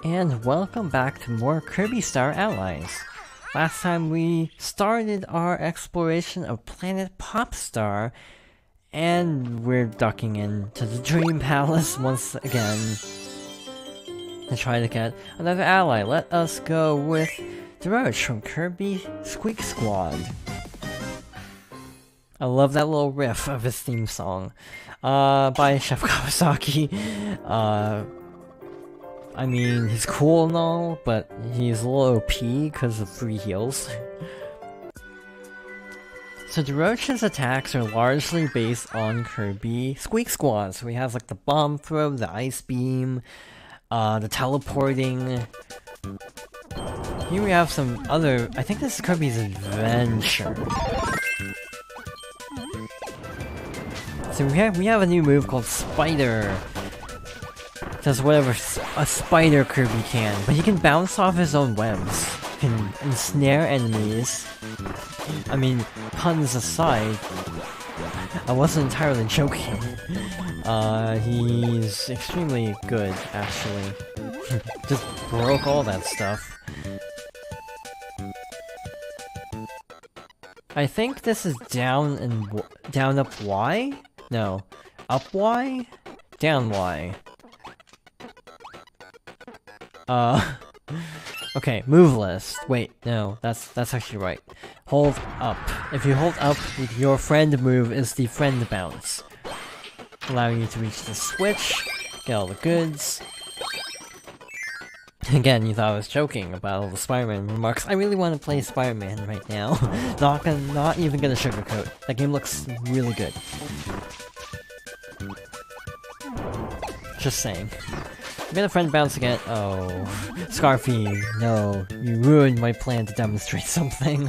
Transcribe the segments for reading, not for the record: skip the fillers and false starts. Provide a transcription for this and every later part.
And welcome back to more Kirby Star Allies. Last time we started our exploration of planet Popstar, and we're ducking into the Dream Palace once again to try to get another ally. Let us go with Roach from Kirby Squeak Squad. I love that little riff of his theme song by Chef Kawasaki. I mean, he's cool and all, but he's a little OP because of free heals. So Roach's attacks are largely based on Kirby Squeak Squad. So he has like the bomb throw, the ice beam, the teleporting. Here we have some other, I think this is Kirby's adventure. So we have a new move called Spider. Does whatever a spider Kirby can, but he can bounce off his own webs, can ensnare enemies. I mean, puns aside, I wasn't entirely joking. He's extremely good, actually. Just broke all that stuff. I think this is down and down up Y? No, up Y? Down Y. Okay, move list. Wait, no, that's actually right. Hold up. If you hold up, your friend move is the friend bounce, allowing you to reach the switch, get all the goods. Again, you thought I was joking about all the Spider-Man remarks. I really want to play Spider-Man right now. Not even gonna sugarcoat. That game looks really good. Just saying. I'm gonna friend bounce again. Oh, Scarfy, no, you ruined my plan to demonstrate something.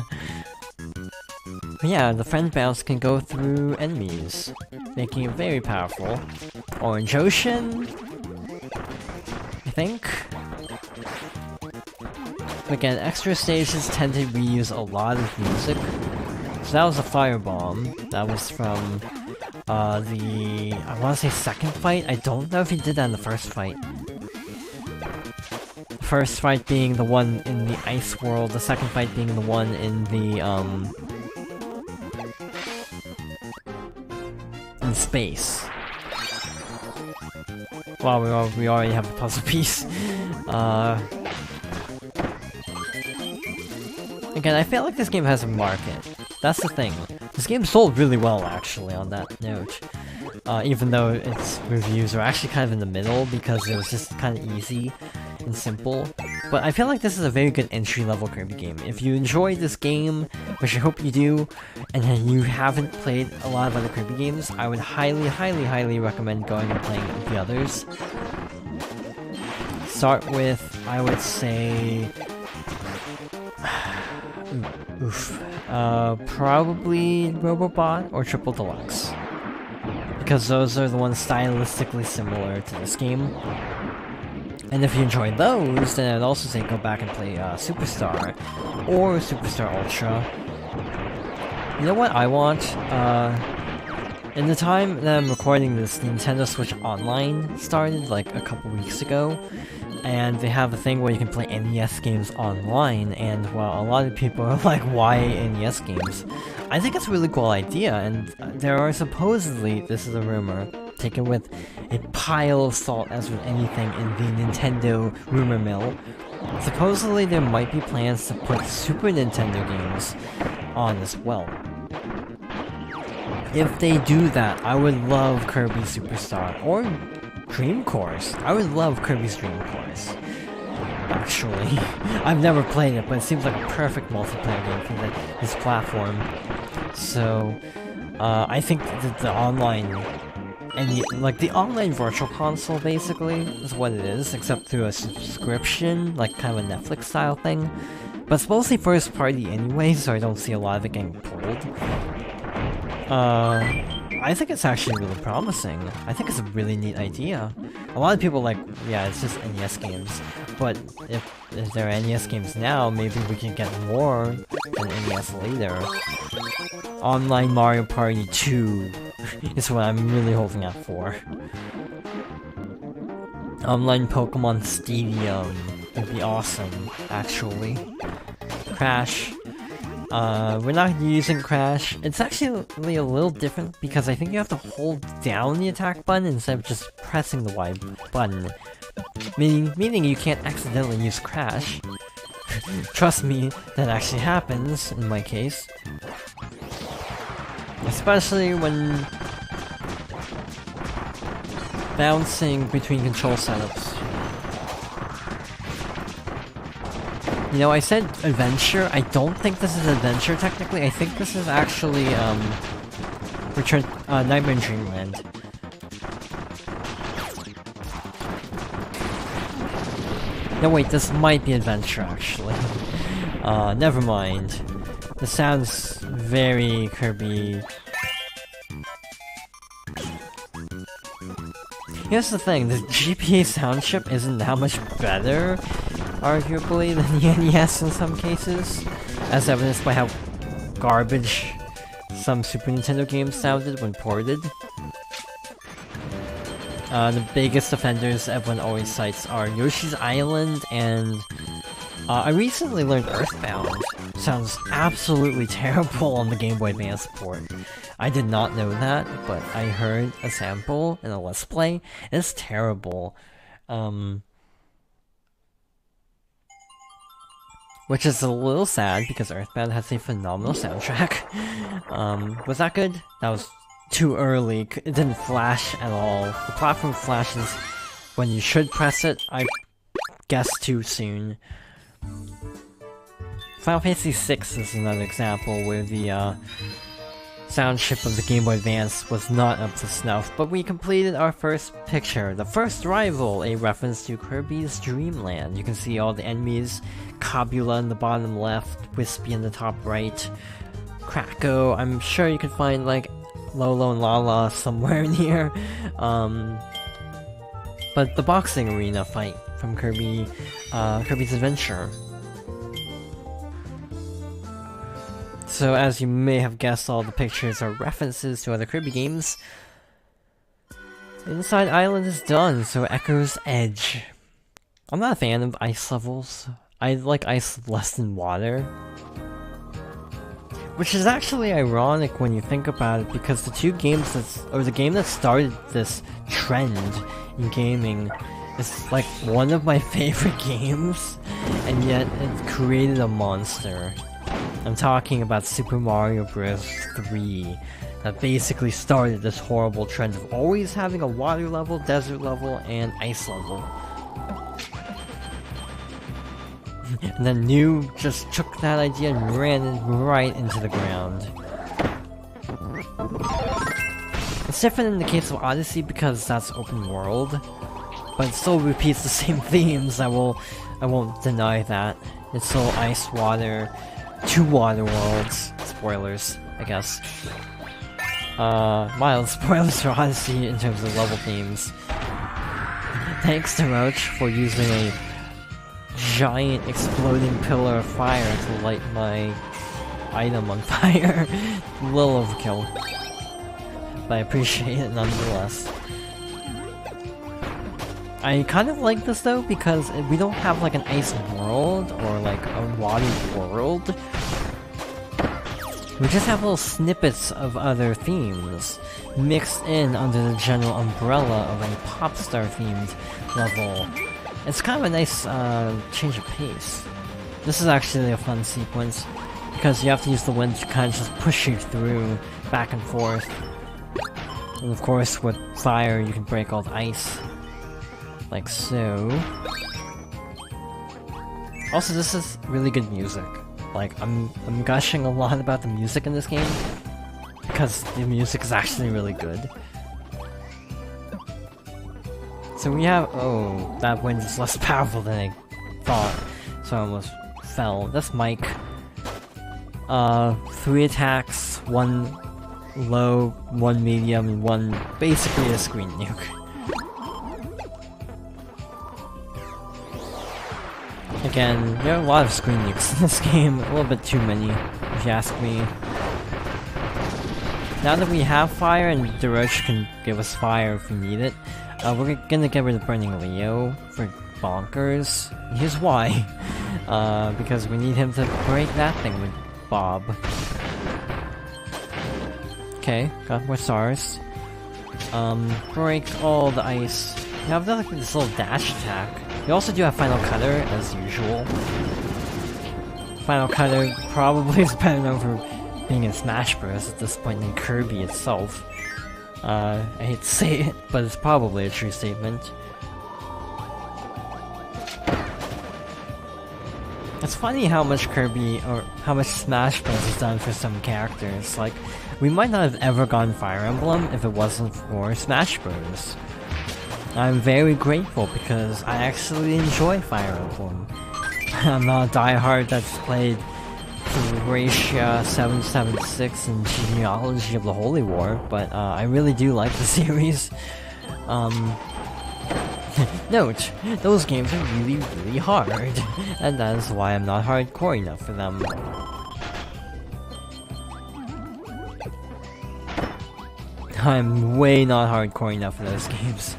But yeah, the friend bounce can go through enemies, making it very powerful. Orange Ocean, I think. Again, extra stages tend to reuse a lot of music. So that was a fire bomb. That was from I want to say second fight. I don't know if he did that in the first fight. The first fight being the one in the ice world, the second fight being the one in the in space. Wow, we already have the puzzle piece. Again, I feel like this game has a market. That's the thing. This game sold really well, actually, on that note. Even though its reviews are actually kind of in the middle, because it was just kind of easy and simple. But I feel like this is a very good entry-level Kirby game. If you enjoyed this game, which I hope you do, and you haven't played a lot of other Kirby games, I would highly recommend going and playing the others. Start with, I would say... probably Robobot or Triple Deluxe. Because those are the ones stylistically similar to this game. And if you enjoy those, then I'd also say go back and play Superstar or Superstar Ultra. You know what I want? In the time that I'm recording this, Nintendo Switch Online started like a couple weeks ago. And they have a thing where you can play NES games online, and well, a lot of people are like, why NES games? I think it's a really cool idea, and there are supposedly, this is a rumor, taken with a pile of salt as with anything in the Nintendo rumor mill, supposedly there might be plans to put Super Nintendo games on as well. If they do that, I would love Kirby Superstar, or Dream Course. I would love Kirby's Dream Course. Actually, I've never played it, but it seems like a perfect multiplayer game for this platform. So, I think that the online, like the online virtual console, basically is what it is, except through a subscription, like kind of a Netflix style thing. But it's mostly first party anyway, so I don't see a lot of it getting pulled. I think it's actually really promising. I think it's a really neat idea. A lot of people are like, yeah, it's just NES games. But if there are NES games now, maybe we can get more than NES later. Online Mario Party 2 is what I'm really holding out for. Online Pokemon Stadium would be awesome, actually. Crash. We're not using Crash. It's actually a little different because I think you have to hold down the attack button instead of just pressing the Y button. Meaning you can't accidentally use Crash. Trust me, that actually happens in my case. Especially when bouncing between control setups. You know, I said adventure. I don't think this is adventure technically. I think this is actually Nightmare in Dreamland. No wait, this might be adventure actually. Never mind. This sounds very Kirby. Here's the thing, the GPA sound chip isn't that much better, arguably, than the NES in some cases, as evidenced by how garbage some Super Nintendo games sounded when ported. The biggest offenders everyone always cites are Yoshi's Island and... I recently learned Earthbound sounds absolutely terrible on the Game Boy Advance port. I did not know that, but I heard a sample in a Let's Play. It's terrible. Which is a little sad because Earthbound has a phenomenal soundtrack. Was that good? That was too early. It didn't flash at all. The platform flashes when you should press it. I guess too soon. Final Fantasy VI is another example where the sound chip of the Game Boy Advance was not up to snuff, but we completed our first picture, the first rival, a reference to Kirby's Dream Land. You can see all the enemies, Kabula in the bottom left, Wispy in the top right, Kracko. I'm sure you can find like Lolo and Lala somewhere near. But the boxing arena fight from Kirby's Adventure. So as you may have guessed, all the pictures are references to other Kirby games. Inside Island is done, so Echo's Edge. I'm not a fan of ice levels. I like ice less than water. Which is actually ironic when you think about it, because the two games the game that started this trend in gaming is like one of my favorite games, and yet it created a monster. I'm talking about Super Mario Bros. 3, that basically started this horrible trend of always having a water level, desert level, and ice level. And then New just took that idea and ran it right into the ground. It's different in the case of Odyssey because that's open world, but it still repeats the same themes. I won't deny that. It's still ice, water, two water worlds. Spoilers, I guess. Mild spoilers for Odyssey in terms of level themes. Thanks to Roach for using a giant exploding pillar of fire to light my item on fire. A little overkill, but I appreciate it nonetheless. I kind of like this though because we don't have like an ice world or like a water world. We just have little snippets of other themes mixed in under the general umbrella of a pop star themed level. It's kind of a nice change of pace. This is actually a fun sequence because you have to use the wind to kind of just push you through back and forth. And of course with fire you can break all the ice. Like so. Also, this is really good music. Like, I'm gushing a lot about the music in this game because the music is actually really good. So we have... oh, that wind is less powerful than I thought, so I almost fell. That's Mike. 3 attacks, 1 low, 1 medium, and 1 basically a screen nuke. Again, there are a lot of screen nukes in this game, a little bit too many, if you ask me. Now that we have fire and Deroche can give us fire if we need it, We're gonna get rid of Burning Leo for Bonkers. Here's why. Because we need him to break that thing with Bob. Okay, got more stars. Break all the ice. Yeah, I've done like this little dash attack. We also do have Final Cutter, as usual. Final Cutter probably is better known for being in Smash Bros. At this point than Kirby itself. I hate to say it, but it's probably a true statement. It's funny how much Kirby, or how much Smash Bros. Has done for some characters. Like, we might not have ever gotten Fire Emblem if it wasn't for Smash Bros. I'm very grateful because I actually enjoy Fire Emblem. I'm not a diehard that's played Thracia 776 and Genealogy of the Holy War, but I really do like the series. Note, those games are really, really hard, and that is why I'm not hardcore enough for them. I'm way not hardcore enough for those games.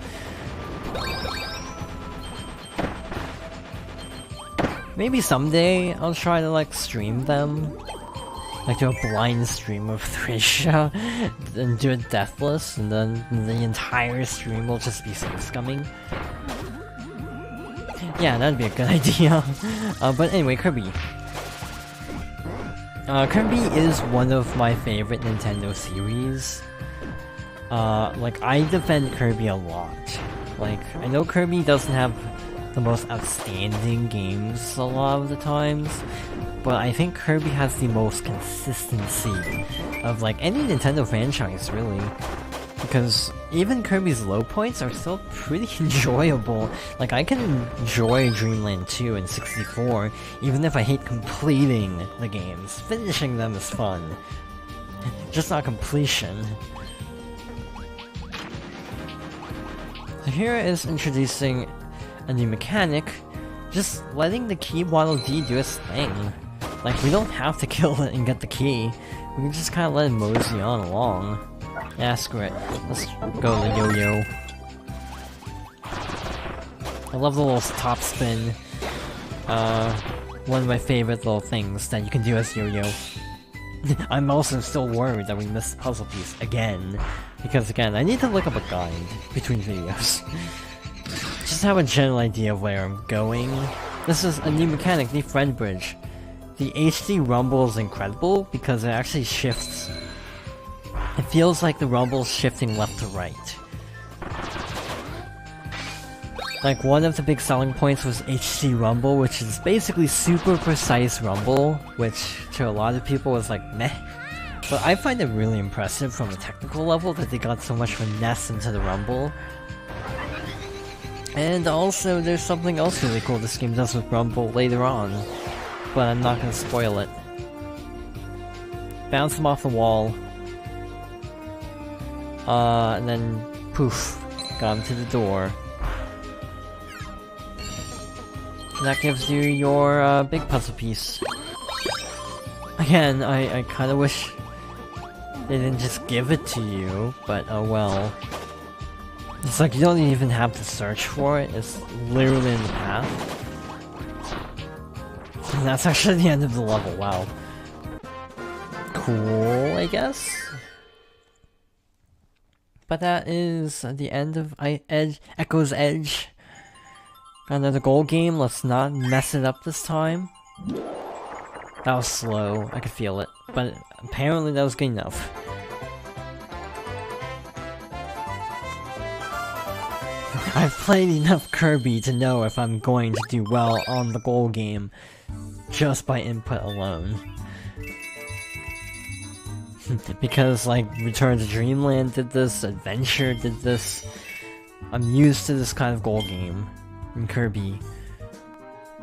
Maybe someday I'll try to like stream them. Like do a blind stream of Thracia, and do it deathless, and then the entire stream will just be scumming. Yeah, that'd be a good idea. But anyway, Kirby. Kirby is one of my favorite Nintendo series. Like, I defend Kirby a lot. Like, I know Kirby doesn't have the most outstanding games a lot of the times, but I think Kirby has the most consistency of, like, any Nintendo franchise, really. Because even Kirby's low points are still pretty enjoyable. Like, I can enjoy Dreamland 2 and 64, even if I hate completing the games. Finishing them is fun. Just not completion. So here is introducing a new mechanic, just letting the key Waddle Dee do its thing. Like, we don't have to kill it and get the key. We can just kind of let it mosey on along. Yeah, screw it. Let's go the yo-yo. I love the little top spin. One of my favorite little things that you can do as yo-yo. I'm also still worried that we missed the puzzle piece again. Because again, I need to look up a guide between videos. Just have a general idea of where I'm going. This is a new mechanic, the Friend Bridge. The HD rumble is incredible because it actually shifts. It feels like the rumble's shifting left to right. Like, one of the big selling points was HD rumble, which is basically super precise rumble, which to a lot of people was like, meh. But I find it really impressive from a technical level that they got so much finesse into the rumble. And also, there's something else really cool this game does with rumble later on, but I'm not gonna spoil it. Bounce them off the wall. And then, poof, got him to the door. And that gives you your, big puzzle piece. Again, I kinda wish they didn't just give it to you, but oh well. It's like you don't even have to search for it, it's literally in the path. And that's actually the end of the level, wow. Cool, I guess? But that is the end of Echo's Edge. Got another gold game, let's not mess it up this time. That was slow, I could feel it, but apparently that was good enough. I've played enough Kirby to know if I'm going to do well on the gold game just by input alone. Because, like, Return to Dreamland did this, Adventure did this. I'm used to this kind of goal game in Kirby.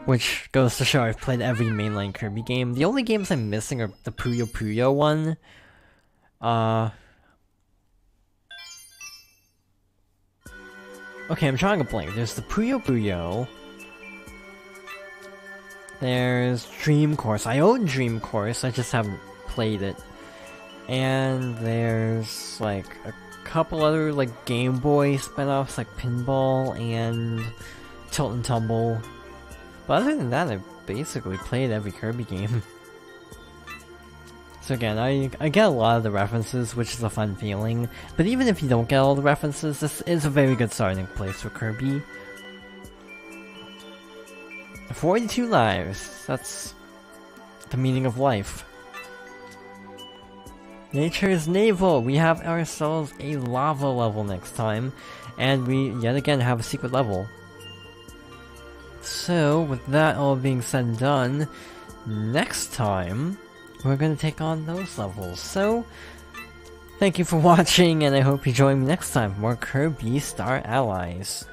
Which goes to show I've played every mainline Kirby game. The only games I'm missing are the Puyo Puyo one. Okay, I'm trying to blank. There's the Puyo Puyo. There's Dream Course. I own Dream Course, I just haven't played it. And there's, like, a couple other like Game Boy spin-offs like Pinball and Tilt and Tumble. But other than that, I basically played every Kirby game. So again, I get a lot of the references, which is a fun feeling. But even if you don't get all the references, this is a very good starting place for Kirby. 42 lives. That's the meaning of life. Nature's Navel! We have ourselves a lava level next time, and we yet again have a secret level. So, with that all being said and done, next time, we're gonna take on those levels. So, thank you for watching, and I hope you join me next time for more Kirby Star Allies.